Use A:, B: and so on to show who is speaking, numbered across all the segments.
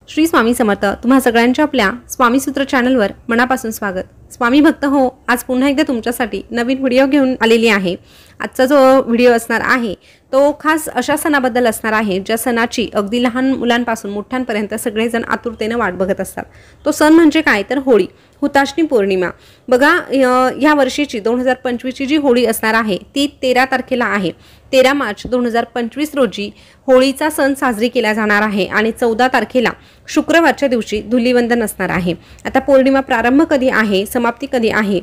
A: श्री स्वामी समर्थ। तुम्हा सगळ्यांच्या आपल्या स्वामी सूत्र चॅनलवर मनापासून स्वागत। स्वामी भक्त हो, आज पुन्हा एकदा तुमच्यासाठी नवीन व्हिडिओ घेऊन आलेली आहे। आजचा जो व्हिडिओ असणार आहे तो खास अशा सणाबद्दल असणार आहे ज्या सणाची अगदी लहान मुलांपासून मोठ्यांपर्यंत सगळेजण आतुरतेने वाट बघत असतात। तो सण म्हणजे काय तर होळी, हुताशनी पौर्णिमा। बघा, या वर्षीची 2025 ची जी होळी असणार आहे ती 13 तारखेला आहे। 13 मार्च 2025 रोजी होळीचा सण साजरी केला जाणार आहे आणि 14 तारखेला शुक्रवारच्या दिवशी धुलीवंदन असणार आहे। आता पौर्णिमा प्रारंभ कधी आहे, समाप्ती कधी आहे,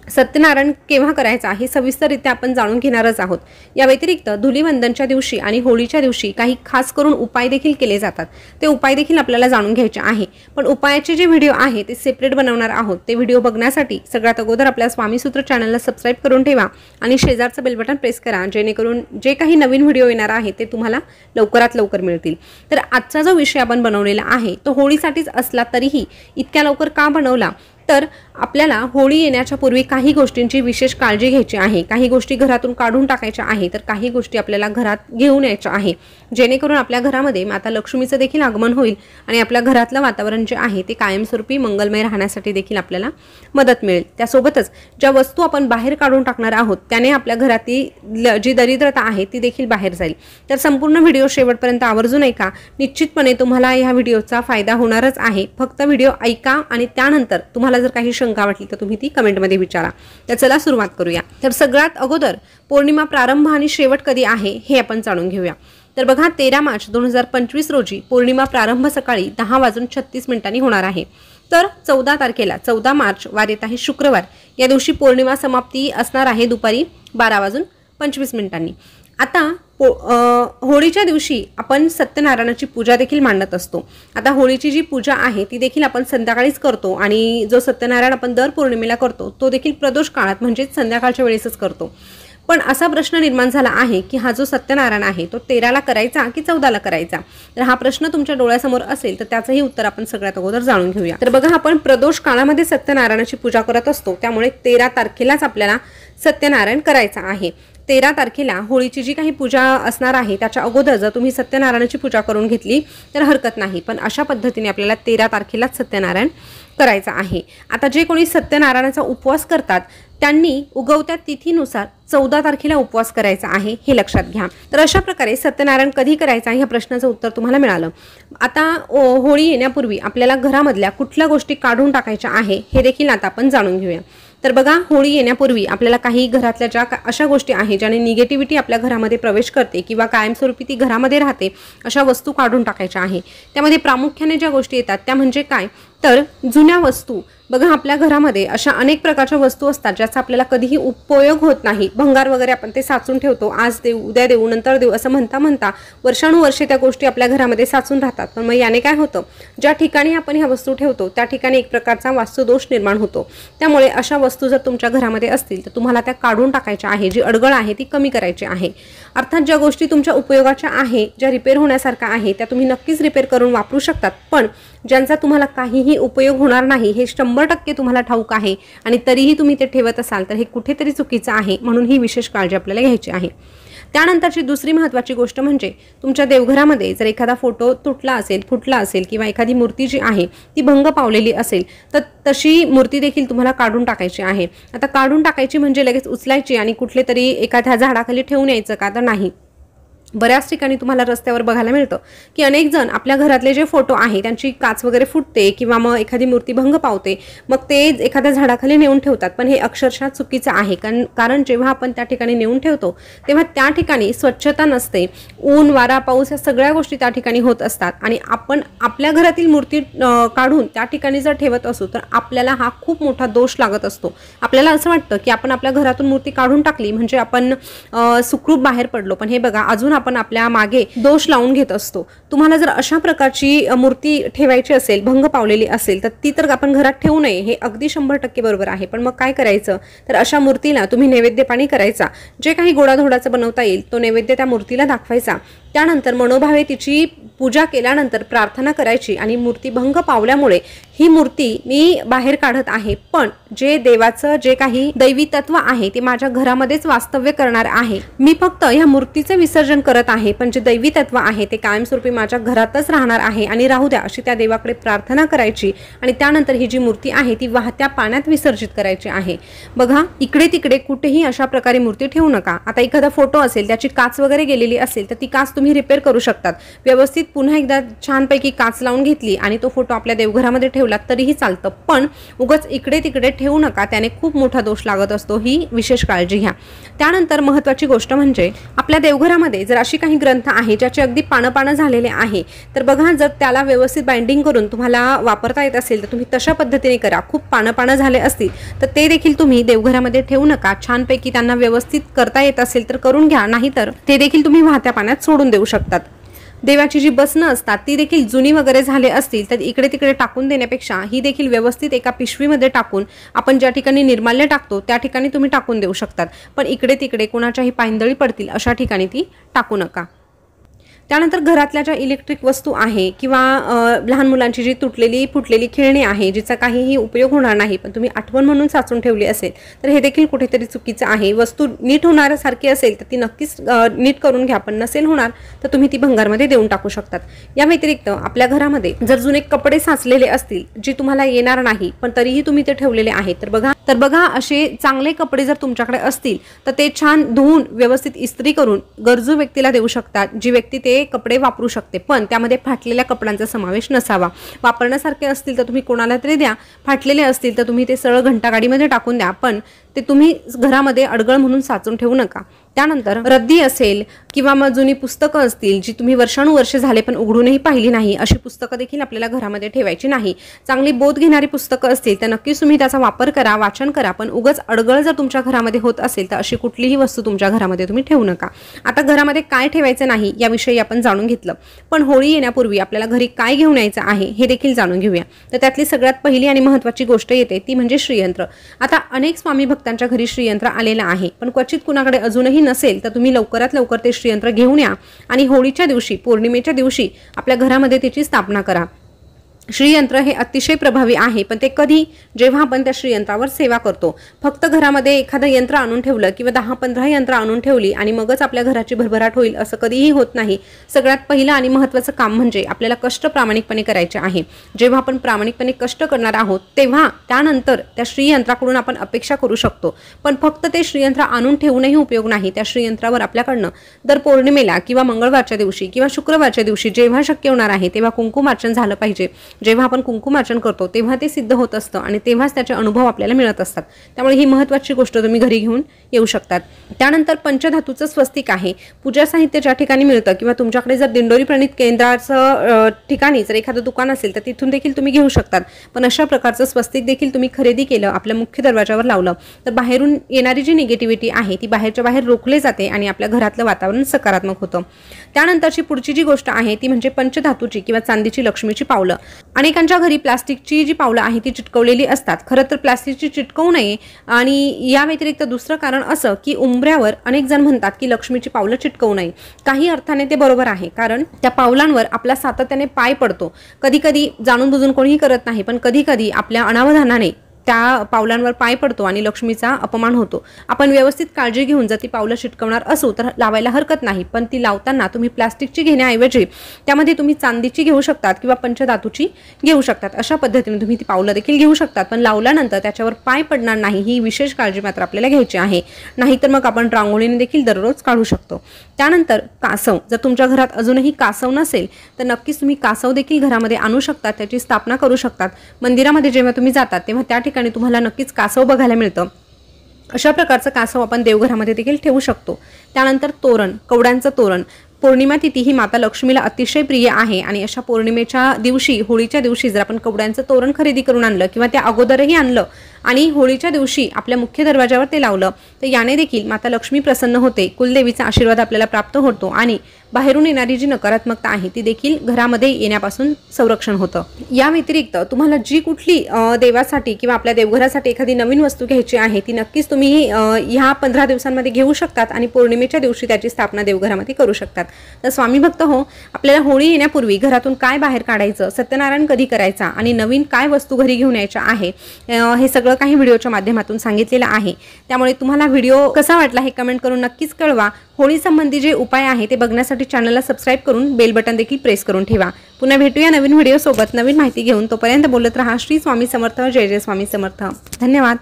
A: सत्यनारायण केव्हा करायचा हे सविस्तररित्या आपण जाणून घेणारच आहोत। या व्यतिरिक्त धुलीवंदनच्या दिवशी आणि होळीच्या दिवशी काही खास करून उपाय देखील केले जातात। ते उपाय देखील आपल्याला जाणून घ्यायचे आहे, पण उपायाचे जे व्हिडिओ आहे ते सेपरेट बनवणार आहोत। ते व्हिडिओ बघण्यासाठी सगळ्यात अगोदर आपल्या स्वामी सूत्र चॅनलला सबस्क्राइब करून ठेवा आणि शेजारचं बेल बटन प्रेस करा, जेणेकरून जे काही नवीन व्हिडिओ येणार आहे ते तुम्हाला लवकरात लवकर मिळतील। तर आजचा जो विषय आपण बनवलेला आहे तो होळीसाठीच असला तरीही इतक्या लवकर का बनवला तर आपल्याला होळी येण्याच्या पूर्वी काही गोष्टींची विशेष काळजी घ्यायची आहे। काही गोष्टी घरातून काढून टाकायच्या आहे, तर काही गोष्टी आपल्याला घरात घेऊन यायच्या आहे, जेणेकरून आपल्या घरामध्ये माता लक्ष्मीचं देखील आगमन होईल आणि आपल्या घरातलं वातावरण जे आहे ते कायमस्वरूपी मंगलमय राहण्यासाठी देखील आपल्याला मदत मिळेल। त्यासोबतच ज्या वस्तू आपण बाहेर काढून टाकणार आहोत त्याने आपल्या घरातील जी दरिद्रता आहे ती देखील बाहेर जाईल। तर संपूर्ण व्हिडिओ शेवटपर्यंत आवर्जून ऐका, निश्चितपणे तुम्हाला या व्हिडिओचा फायदा होणारच आहे। फक्त व्हिडिओ ऐका आणि त्यानंतर तुम्हाला जर काही शंका वाटली तर तुम्ही ती कमेंटमध्ये विचारा। तर चला सुरुवात करूया। तर सगळ्यात अगोदर पौर्णिमा प्रारंभ आणि शेवट कधी आहे हे आपण जाणून घेऊया। तर बघा, 13 मार्च 2025 रोजी पौर्णिमा प्रारंभ सकाळी 10:36 होणार आहे। तर 14 तारखेला 14 मार्च वार येत आहे शुक्रवार। या दिवशी पौर्णिमा समाप्ती असणार आहे दुपारी 12:25। आता होळीच्या दिवशी आपण सत्यनारायणाची पूजा देखील मांडत असतो। आता होळीची जी पूजा आहे ती देखील आपण संध्याकाळीच करतो आणि जो सत्यनारायण आपण दर पौर्णिमेला करतो तो देखील प्रदोष काळात म्हणजे संध्याकाळच्या वेळेसच करतो। पण असा प्रश्न निर्माण झाला आहे की हा जो सत्यनारायण आहे तो 13ला करायचा की 14ला करायचा। तर हा प्रश्न तुमच्या डोळ्यासमोर असेल तर त्याचंही उत्तर आपण सगळ्यात अगोदर जाणून घेऊया। तर बघा, आपण प्रदोष काळामध्ये सत्यनारायणाची पूजा करत असतो, त्यामुळे 13 तारखेलाच आपल्याला सत्यनारायण करायचा आहे। 13 तारखेला होळीची जी काही पूजा असणार आहे त्याच्या अगोदर जर तुम्ही सत्यनारायणाची पूजा करून घेतली तर हरकत नाही, पण अशा पद्धतीने आपल्याला 13 तारखेलाच सत्यनारायण करायचा आहे। आता जे कोणी सत्यनारायणाचा उपवास करतात त्यांनी उगवत्या तिथीनुसार 14 तारखेला उपवास करायचा आहे, हे लक्षात घ्या। तर अशा प्रकारे सत्यनारायण कधी करायचा ह्या प्रश्नाचं उत्तर तुम्हाला मिळालं। आता होळी येण्यापूर्वी आपल्याला घरामधल्या कुठल्या गोष्टी काढून टाकायच्या आहे हे देखील आता आपण जाणून घेऊया। तर बघा, होळी येण्यापूर्वी आपल्याला काही घरातल्या ज्या अशा गोष्टी आहेत ज्याने निगेटिव्हिटी आपल्या घरामध्ये प्रवेश करते किंवा कायमस्वरूपी ती घरामध्ये राहते अशा वस्तू काढून टाकायच्या आहे। त्यामध्ये प्रामुख्याने ज्या गोष्टी येतात त्या म्हणजे काय तर जुन्या वस्तू। बघा, आपल्या घरामध्ये अशा अनेक प्रकारच्या वस्तू असतात ज्याचा आपल्याला कधीही उपयोग होत नाही। भंगार वगैरे आपण ते साचून ठेवतो, आज देऊ उद्या देऊ नंतर देऊ असं म्हणता म्हणता वर्षानुवर्षे त्या गोष्टी आपल्या घरामध्ये साचून राहतात। पण मग याने काय होतं, ज्या ठिकाणी आपण ह्या वस्तू ठेवतो त्या ठिकाणी एक प्रकारचा वास्तुदोष निर्माण होतो। त्यामुळे अशा वस्तू जर तुमच्या घरामध्ये असतील तर तुम्हाला त्या काढून टाकायच्या आहे, जी अडगळ आहे ती कमी करायची आहे। अर्थात ज्या गोष्टी तुमच्या उपयोगाच्या आहे, ज्या रिपेअर होण्यासारख्या आहे त्या तुम्ही नक्कीच रिपेअर करून वापरू शकतात, पण ज्यांचा तुम्हाला काहीही उपयोग होणार नाही हे 100% तुम्हाला ठाऊक आहे आणि तरीही तुम्ही ते ठेवत असाल तर हे कुठेतरी चुकीचं आहे, म्हणून ही विशेष काळजी आपल्याला घ्यायची आहे। त्यानंतरची दुसरी महत्त्वाची गोष्ट म्हणजे तुमच्या देवघरामध्ये जर एखादा फोटो तुटला असेल, फुटला असेल किंवा एखादी मूर्ती जी आहे ती भंग पावलेली असेल तर तशी मूर्ती देखील तुम्हाला काढून टाकायची आहे। आता काढून टाकायची म्हणजे लगेच उचलायची आणि कुठले तरी एखाद्या झाडाखाली ठेवून यायचं का तर नाही। बऱ्याच ठिकाणी तुम्हाला रस्त्यावर बघायला मिळतं की अनेक जण आपल्या घरातले जे फोटो आहे त्यांची काच वगैरे फुटते किंवा मग एखादी मूर्ती भंग पावते, मग ते एखाद्या झाडाखाली नेऊन ठेवतात। पण हे अक्षरशः चुकीचं आहे, कारण जेव्हा आपण त्या ठिकाणी नेऊन ठेवतो तेव्हा त्या ठिकाणी स्वच्छता नसते, ऊन वारा पाऊस या सगळ्या गोष्टी त्या ठिकाणी होत असतात आणि आपण आपल्या घरातील मूर्ती काढून त्या ठिकाणी जर ठेवत असू तर आपल्याला हा खूप मोठा दोष लागत असतो। आपल्याला असं वाटतं की आपण आपल्या घरातून मूर्ती काढून टाकली म्हणजे आपण सुखरूप बाहेर पडलो, पण हे बघा अजून आपण आपल्या मागे दोष लावून घेत असतो। तुम्हाला जर अशा प्रकारची मूर्ती ठेवायची असेल, भंग पावलेली असेल तर ती तर आपण घरात ठेवू नये, हे अगदी 100% बरोबर आहे। पण मग काय करायचं तर अशा मूर्तीला तुम्ही नैवेद्य पाणी करायचा, जे काही गोडाधोडाचं बनवता येईल तो नैवेद्य त्या मूर्तीला दाखवायचा। त्यानंतर मनोभावे तिची पूजा केल्यानंतर प्रार्थना करायची आणि मूर्ती भंग पावल्यामुळे ही मूर्ती मी बाहेर काढत आहे, पण जे देवाचं जे काही दैवी तत्व आहे ते माझ्या घरामध्येच वास्तव्य करणार आहे। मी फक्त ह्या मूर्तीचे विसर्जन करत आहे, पण जे दैवी तत्व आहे ते कायमस्वरूपी माझ्या घरातच राहणार आहे आणि राहू द्या अशी त्या देवाकडे प्रार्थना करायची आणि त्यानंतर ही जी मूर्ती आहे ती वाहत्या पाण्यात विसर्जित करायची आहे। बघा, इकडे तिकडे कुठेही अशा प्रकारे मूर्ती ठेवू नका। आता एखादा फोटो असेल, त्याची काच वगैरे गेलेली असेल तर ती काच तुम्ही रिपेअर करू शकतात। व्यवस्थित पुन्हा एकदा छानपैकी काच लावून घेतली आणि तो फोटो आपल्या देवघरामध्ये ठेवला तरीही चालतं, पण उगाच इकडे तिकडे ठेवू नका, त्याने खूप मोठा दोष लागत असतो, ही विशेष काळजी घ्या। त्यानंतर महत्त्वाची गोष्ट म्हणजे आपल्या देवघरामध्ये जर अशी काही ग्रंथ आहे ज्याचे अगदी पानं झालेले आहे, तर बघा, जर त्याला व्यवस्थित बाइंडिंग करून तुम्हाला वापरता येत असेल तर तुम्ही तशा पद्धतीने करा। खूप पानं झाले असतील तर ते देखील तुम्ही देवघरामध्ये ठेवू नका, छानपैकी त्यांना व्यवस्थित करता येत असेल तर करून घ्या, नाहीतर ते देखील तुम्ही वाहत्या पाण्यात सोडून देऊ शकतात। देवाची जी बसनं असतात ती देखील जुनी वगैरे झाले असतील तर इकडे तिकडे टाकून देण्यापेक्षा ही देखील व्यवस्थित एका पिशवीमध्ये टाकून आपण ज्या ठिकाणी निर्माल्य टाकतो त्या ठिकाणी तुम्ही टाकून देऊ शकतात, पण इकडे तिकडे कोणाच्याही पायंदळी पडतील अशा ठिकाणी ती टाकू नका। त्यानंतर घरातल्या ज्या इलेक्ट्रिक वस्तू आहे किंवा लहान मुलांची जी तुटलेली फुटलेली खेळणी आहे जिचा काहीही उपयोग होणार नाही, पण तुम्ही आठवण म्हणून साचून ठेवली असेल तर हे देखील कुठेतरी चुकीचं आहे। वस्तू नीट होणाऱ्यासारखी असेल तर ती नक्कीच नीट करून घ्या, पण नसेल होणार तर तुम्ही ती भंगारमध्ये देऊन टाकू शकतात। या व्यतिरिक्त आपल्या घरामध्ये जर जुने कपडे साचलेले असतील जी तुम्हाला येणार नाही पण तरीही तुम्ही ते ठेवलेले आहेत, तर बघा असे चांगले कपडे जर तुमच्याकडे असतील तर ते छान धुवून व्यवस्थित इस्त्री करून गरजू व्यक्तीला देऊ शकतात, जी व्यक्ती ते कपडे वापरू शकते, पण त्यामध्ये फाटलेल्या कपड्यांचा समावेश नसावा। वापरण्यासारखे असतील तर तुम्ही कोणाला तरी द्या, फाटलेले असतील तर तुम्ही ते सरळ घंटागाडीमध्ये टाकून द्या, पण ते तुम्ही घरामध्ये अडगळ म्हणून साचून ठेवू नका। त्यानंतर रद्दी असेल किंवा मग जुनी पुस्तकं असतील जी तुम्ही वर्षानुवर्षे झाले पण उघडूनही पाहिली नाही, अशी पुस्तकं देखील आपल्याला घरामध्ये ठेवायची नाही। चांगली बोध घेणारी पुस्तकं असतील तर नक्कीच तुम्ही त्याचा वापर करा, वाचन करा, पण उगाच अडगळ जर तुमच्या घरामध्ये होत असेल तर अशी कुठलीही वस्तू तुमच्या घरामध्ये तुम्ही ठेवू नका। आता घरामध्ये काय ठेवायचं नाही याविषयी आपण जाणून घेतलं, पण होळी येण्यापूर्वी आपल्याला घरी काय घेऊन यायचं आहे हे देखील जाणून घेऊया। तर त्यातली सगळ्यात पहिली आणि महत्त्वाची गोष्ट येते ती म्हणजे श्रीयंत्र। आता अनेक स्वामी भक्तांच्या घरी श्रीयंत्र आलेलं आहे, पण क्वचित कुणाकडे अजूनही नसेल तर तुम्ही लवकरात लवकर ते श्रीयंत्र घेऊन या आणि होळीच्या दिवशी, पौर्णिमेच्या दिवशी आपल्या घरामध्ये त्याची स्थापना करा। श्रीयंत्र हे अतिशय प्रभावी आहे, पण ते कधी, जेव्हा आपण त्या श्रीयंत्रावर सेवा करतो। फक्त घरामध्ये एखादं यंत्र आणून ठेवलं किंवा 10-15 यंत्र आणून ठेवली आणि मगच आपल्या घराची भरभराट होईल असं कधीही होत नाही। सगळ्यात पहिलं आणि महत्त्वाचं काम म्हणजे आपल्याला कष्ट प्रामाणिकपणे करायचे आहे। जेव्हा आपण प्रामाणिकपणे कष्ट करणार आहोत तेव्हा त्यानंतर त्या श्रीयंत्राकडून आपण अपेक्षा करू शकतो, पण फक्त ते श्रीयंत्र आणून ठेवूनही उपयोग नाही। त्या श्रीयंत्रावर आपल्याकडनं दर पौर्णिमेला किंवा मंगळवारच्या दिवशी किंवा शुक्रवारच्या दिवशी जेव्हा शक्य होणार आहे तेव्हा कुंकुमार्चन झालं पाहिजे। जेव्हा आपण कुंकुमार्चन करतो तेव्हा ते सिद्ध होत असतं आणि तेव्हाच त्याचे अनुभव आपल्याला मिळत असतात। त्यामुळे ही महत्त्वाची गोष्ट तुम्ही घरी घेऊन येऊ शकतात। त्यानंतर पंचधातूचं स्वस्तिक आहे। पूजा साहित्य ज्या ठिकाणी मिळतं किंवा तुमच्याकडे जर दिंडोरी प्रणित केंद्राचं ठिकाणी जर एखादं दुकान असेल तर तिथून देखील तुम्ही घेऊ शकतात, पण अशा प्रकारचं स्वस्तिक देखील तुम्ही खरेदी केलं, आपल्या मुख्य दरवाजावर लावलं तर बाहेरून येणारी जी निगेटिव्हिटी आहे ती बाहेरच्या बाहेर रोखली जाते आणि आपल्या घरातलं वातावरण सकारात्मक होतं। त्यानंतरची पुढची जी गोष्ट आहे ती म्हणजे पंचधातूची किंवा चांदीची लक्ष्मीची पावलं। अनेकांच्या घरी प्लास्टिकची जी पावलं आहे ती चिटकवलेली असतात। खरं तर प्लास्टिकची चिटकवू नये, आणि या व्यतिरिक्त दुसरं कारण असं की उंबऱ्यावर अनेक जण म्हणतात की लक्ष्मीची पावलं चिटकवू नये। काही अर्थाने ते बरोबर आहे, कारण त्या पावलांवर आपला सातत्याने पाय पडतो। कधी कधी जाणून बुजून कोणीही करत नाही, पण कधी कधी आपल्या अनावधानाने त्या पावलांवर पाय पडतो आणि लक्ष्मीचा अपमान होतो। आपण व्यवस्थित काळजी घेऊन जर ती पावलं चिटकवणार असू तर लावायला हरकत नाही, पण ती लावताना तुम्ही प्लास्टिकची घेण्याऐवजी त्यामध्ये तुम्ही चांदीची घेऊ शकतात किंवा पंचधातूची घेऊ शकतात। अशा पद्धतीने तुम्ही ती पावलं देखील घेऊ शकतात, पण लावल्यानंतर त्याच्यावर पाय पडणार नाही ही विशेष काळजी मात्र आपल्याला घ्यायची आहे, नाहीतर मग आपण रांगोळीने देखील दररोज काढू शकतो। त्यानंतर कासव, जर तुमच्या घरात अजूनही कासव नसेल तर नक्कीच तुम्ही कासव देखील घरामध्ये आणू शकतात, त्याची स्थापना करू शकतात। मंदिरामध्ये जेव्हा तुम्ही जातात तेव्हा त्या ठिकाणी तुम्हाला नक्कीच कासव बघायला मिळतं। अशा प्रकारचं कासव आपण देवघरामध्ये देखील ठेवू शकतो। त्यानंतर तोरण, कवड्यांचं तोरण। पौर्णिमा तिथी ही माता लक्ष्मीला अतिशय प्रिय आहे आणि अशा पौर्णिमेच्या दिवशी, होळीच्या दिवशी जर आपण कवड्यांचं तोरण खरेदी करून आणलं किंवा त्या अगोदरही आणलं आणि होळीच्या दिवशी आपल्या मुख्य दरवाजावर ते लावलं तर याने देखील माता लक्ष्मी प्रसन्न होते, कुलदेवीचा आशीर्वाद आपल्याला प्राप्त होतो आणि बाहेरून येणारी जी नकारात्मकता आहे ती देखील घरामध्ये येण्यापासून संरक्षण होतं। या व्यतिरिक्त तुम्हाला जी कुठली देवासाठी किंवा आपल्या देवघरासाठी एखादी नवीन वस्तू घ्यायची आहे ती नक्कीच तुम्ही ह्या 15 दिवसांमध्ये घेऊ शकतात आणि पौर्णिमेच्या दिवशी त्याची स्थापना देवघरामध्ये करू शकतात। तर स्वामी भक्त हो, आपल्याला होळी येण्यापूर्वी घरातून काय बाहेर काढायचं, सत्यनारायण कधी करायचा आणि नवीन काय वस्तू घरी घेऊन यायच्या आहे हे सगळं काही व्हिडिओच्या माध्यमातून सांगितलेलं आहे। त्यामुळे तुम्हाला व्हिडिओ कसा वाटला हे कमेंट करून नक्कीच कळवा। होळी संबंधी जे उपाय आहे ते बघण्यासाठी चॅनलला सबस्क्राइब करून बेल बटन देखील प्रेस करून ठेवा। पुन्हा भेटूया नवीन व्हिडिओ सोबत नवीन माहिती घेऊन। तोपर्यंत बोलत रहा श्री स्वामी समर्थ, जय जय स्वामी समर्थ। धन्यवाद।